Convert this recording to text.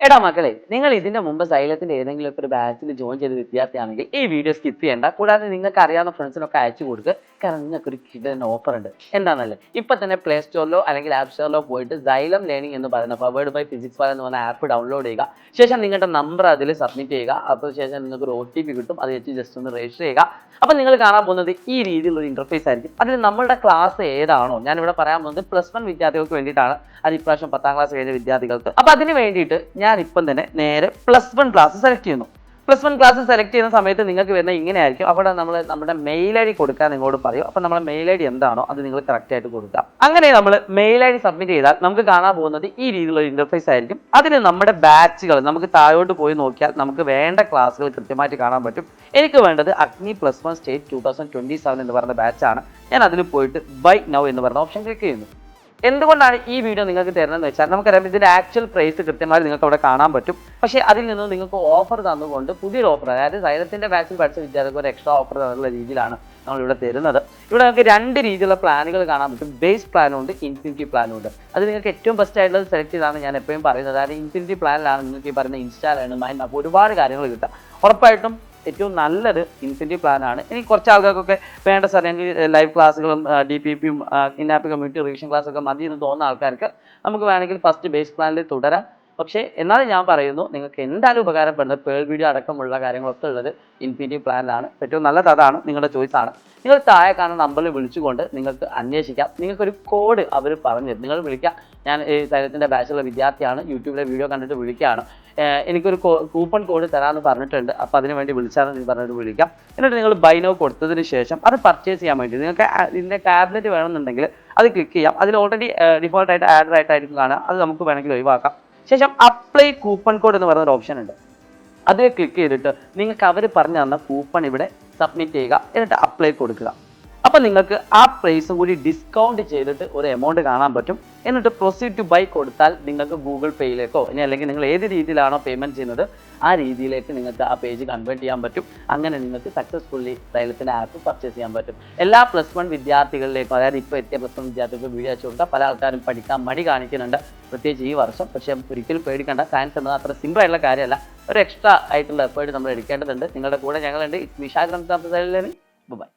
എടാ മക്കളെ, നിങ്ങൾ ഇതിന്റെ മുമ്പ് സൈലത്തിന്റെ ഏതെങ്കിലും ഒരു ബാച്ചിൽ ജോയിൻ ചെയ്ത വിദ്യാർത്ഥിയാണെങ്കിൽ ഈ വീഡിയോ സ്കിപ്പ് ചെയ്യേണ്ട. കൂടാതെ നിങ്ങൾക്ക് അറിയാവുന്ന ഫ്രണ്ട്സിനൊക്കെ അയച്ചു കൊടുക്കുക. കാരണം നിങ്ങൾക്ക് ഒരു കിടൻ ഓഫർ ഉണ്ട്. എന്താണെന്നല്ലേ, ഇപ്പൊ തന്നെ പ്ലേ സ്റ്റോറിലോ അല്ലെങ്കിൽ ആപ്പ് സ്റ്റോറിലോ പോയിട്ട് സൈലം ലേണിംഗ് എന്ന് പറയുന്ന പവേർഡ് ബൈ ഫിസിക്സ് ഫയൽ എന്ന് പറഞ്ഞ ആപ്പ് ഡൗൺലോഡ് ചെയ്യുക. ശേഷം നിങ്ങളുടെ നമ്പർ അതിൽ സബ്മിറ്റ് ചെയ്യുക. അപ്പോൾ ശേഷം നിങ്ങൾക്ക് ഒരു OTP കിട്ടും. അത് വെച്ച് ജസ്റ്റ് ഒന്ന് രജിസ്റ്റർ ചെയ്യുക. അപ്പോൾ നിങ്ങൾ കാണാൻ പോകുന്നത് ഈ രീതിയിലുള്ള ഒരു ഇന്റർഫേസ് ആയിരിക്കും. അതിൽ നമ്മളുടെ ക്ലാസ് ഏതാണോ, ഞാനിവിടെ പറയാൻ പോകുന്നത് +1 വിദ്യാർത്ഥികൾക്ക് വേണ്ടിയിട്ടാണ്. അത് ഇപ്രാവശ്യം 10ാം ക്ലാസ് കഴിഞ്ഞ വിദ്യാർത്ഥികൾക്ക്. അപ്പോൾ അതിന് വേണ്ടിയിട്ട് ഞാൻ ഇപ്പം തന്നെ നേരെ +1 ക്ലാസ് സെലക്ട് ചെയ്യുന്നു. +1 ക്ലാസ് സെലക്ട് ചെയ്യുന്ന സമയത്ത് നിങ്ങൾക്ക് വരുന്ന ഇങ്ങനെ ആയിരിക്കും. അവിടെ നമ്മൾ നമ്മുടെ മെയിൽ ID കൊടുക്കാൻ നിങ്ങളോട് പറയും. അപ്പോൾ നമ്മുടെ മെയിൽ ID എന്താണോ അത് നിങ്ങൾ കറക്റ്റ് ആയിട്ട് കൊടുക്കുക. അങ്ങനെ നമ്മൾ മെയിൽ ID സബ്മിറ്റ് ചെയ്താൽ നമുക്ക് കാണാൻ പോകുന്നത് ഈ രീതിയിലുള്ള ഇന്റർഫേസ് ആയിരിക്കും. അതിന് നമ്മുടെ ബാച്ചുകൾ നമുക്ക് താഴോട്ട് പോയി നോക്കിയാൽ നമുക്ക് വേണ്ട ക്ലാസ്സുകൾ കൃത്യമായിട്ട് കാണാൻ പറ്റും. എനിക്ക് വേണ്ടത് അഗ്നി +1 സ്റ്റേറ്റ് 2027 എന്ന് പറയുന്ന ബാച്ചാണ്. ഞാൻ അതിൽ പോയിട്ട് ബൈ നൗ എന്ന് പറയുന്ന ഓപ്ഷൻ ക്ലിക്ക് ചെയ്യുന്നു. എന്തുകൊണ്ടാണ് ഈ വീഡിയോ നിങ്ങൾക്ക് തരുന്നതെന്ന് വെച്ചാൽ നമുക്കറിയാം ഇതിന്റെ ആക്ച്വൽ പ്രൈസ് കൃത്യമായി നിങ്ങൾക്ക് അവിടെ കാണാൻ പറ്റും. പക്ഷേ അതിൽ നിന്ന് നിങ്ങൾക്ക് ഓഫർ തന്നുകൊണ്ട് പുതിയൊരു ഓഫർ, അതായത് സൈലത്തിന്റെ ബാച്ചിൽ പഠിച്ച വിദ്യാർത്ഥികൾക്ക് ഒരു എക്സ്ട്രാ ഓഫർ എന്നുള്ള രീതിയിലാണ് നമ്മൾ ഇവിടെ തരുന്നത്. ഇവിടെ നമുക്ക് 2 രീതിയിലുള്ള പ്ലാനുകൾ കാണാൻ പറ്റും. ബേസ് പ്ലാനും ഉണ്ട്, ഇൻഫിനിറ്റി പ്ലാനും ഉണ്ട്. അത് നിങ്ങൾക്ക് ഏറ്റവും ബെസ്റ്റ് ആയിട്ടുള്ളത് സെലക്ട് ചെയ്താണ് ഞാൻ എപ്പോഴും പറയുന്നത്. അതായത് ഇൻഫിനിറ്റി പ്ലാനിലാണ് നിങ്ങൾക്ക് ഈ പറയുന്ന ഇൻസ്റ്റാളാണ് മൈൻഡ് മാപ്പ് ഒരുപാട് കാര്യങ്ങൾ കിട്ടുക. ഉറപ്പായിട്ടും ഏറ്റവും നല്ലത് ഇൻഫിനിറ്റി പ്ലാനാണ്. ഇനി കുറച്ച് ആൾക്കാർക്കൊക്കെ വേണ്ട സാർ എനിക്ക് ലൈവ് ക്ലാസ്സുകളും DPPയും ഇന്നാപ്പ് കമ്മ്യൂണിറ്റി റിവിഷൻ ക്ലാസ്സൊക്കെ മതി എന്ന് തോന്നുന്ന ആൾക്കാർക്ക് നമുക്ക് വേണമെങ്കിൽ ഫസ്റ്റ് ബേസ് പ്ലാനിൽ തുടരാം. പക്ഷേ എന്നാലും ഞാൻ പറയുന്നു, നിങ്ങൾക്ക് എന്തായാലും ഉപകാരപ്പെടുന്നത് പേൾ വീഡിയോ അടക്കമുള്ള കാര്യങ്ങളൊക്കെ ഉള്ളത് ഇൻഫിനിറ്റി പ്ലാനിലാണ്. ഏറ്റവും നല്ലത് അതാണ്. നിങ്ങളുടെ ചോയ്സാണ്. നിങ്ങൾ താഴെ കാണുന്ന നമ്പറിൽ വിളിച്ചുകൊണ്ട് നിങ്ങൾക്ക് അന്വേഷിക്കാം. നിങ്ങൾക്കൊരു കോഡ് അവർ പറഞ്ഞു തരും. നിങ്ങൾ വിളിക്കുക, ഞാൻ ഈ സൈലത്തിൻ്റെ ബാച്ചിലുള്ള വിദ്യാർത്ഥിയാണ്, യൂട്യൂബിലെ വീഡിയോ കണ്ടിട്ട് വിളിക്കുകയാണ്, എനിക്കൊരു കൂപ്പൺ കോഡ് തരാമെന്ന് പറഞ്ഞിട്ടുണ്ട്, അപ്പോൾ അതിന് വേണ്ടി വിളിച്ചാൽ നിങ്ങൾ പറഞ്ഞിട്ട് വിളിക്കാം. എന്നിട്ട് നിങ്ങൾ ബൈ നൗ കൊടുത്തതിന് ശേഷം അത് പർച്ചേസ് ചെയ്യാൻ വേണ്ടി നിങ്ങൾക്ക് ഇതിൻ്റെ ടാബ്ലറ്റ് വേണമെന്നുണ്ടെങ്കിൽ അത് ക്ലിക്ക് ചെയ്യാം. അതിൽ ഓൾറെഡി ഡിഫോൾട്ടായിട്ട് ആഡറായിട്ടായിരിക്കും കാണുക. അത് നമുക്ക് വേണമെങ്കിൽ ഒഴിവാക്കാം. ശേഷം അപ്ലൈ കൂപ്പൺ കോഡ് എന്ന് പറയുന്ന ഒരു ഓപ്ഷൻ ഉണ്ട്. അത് ക്ലിക്ക് ചെയ്തിട്ട് നിങ്ങൾക്ക് അവർ പറഞ്ഞു തന്ന കൂപ്പൺ ഇവിടെ സബ്മിറ്റ് ചെയ്യുക. എന്നിട്ട് അപ്ലൈ കൊടുക്കുക. അപ്പോൾ നിങ്ങൾക്ക് ആ പ്രൈസും കൂടി ഡിസ്കൗണ്ട് ചെയ്തിട്ട് ഒരു എമൗണ്ട് കാണാൻ പറ്റും. എന്നിട്ട് പ്രൊസീഡ് ടു ബൈ കൊടുത്താൽ നിങ്ങൾക്ക് ഗൂഗിൾ പേയിലേക്കോ ഇനി അല്ലെങ്കിൽ നിങ്ങൾ ഏത് രീതിയിലാണോ പേയ്മെൻറ്റ് ചെയ്യുന്നത് ആ രീതിയിലേക്ക് നിങ്ങൾക്ക് ആ പേജ് കൺവേർട്ട് ചെയ്യാൻ പറ്റും. അങ്ങനെ നിങ്ങൾക്ക് സക്സസ്ഫുള്ളി സൈലത്തിൻ്റെ ആപ്പ് പർച്ചേസ് ചെയ്യാൻ പറ്റും. എല്ലാ +1 വിദ്യാർത്ഥികളിലേക്കും, അതായത് ഇപ്പോൾ എത്തിയ +1 വിദ്യാർത്ഥികൾക്ക് വീഡിയോ അയച്ചു കൊടുത്താൽ പല ആൾക്കാരും പഠിക്കാൻ മടി കാണിക്കുന്നുണ്ട്, പ്രത്യേകിച്ച് ഈ വർഷം. പക്ഷേ ഒരിക്കലും പേടിക്കേണ്ട. സയൻസ് എന്നത് അത്ര സിമ്പിൾ ആയിട്ടുള്ള കാര്യമല്ല. ഒരു എക്സ്ട്രാ ആയിട്ടുള്ള എഫേർട്ട് നമ്മൾ എടുക്കേണ്ടതുണ്ട്. നിങ്ങളുടെ കൂടെ ഞങ്ങളുണ്ട്. വിശാഖ ബൈ.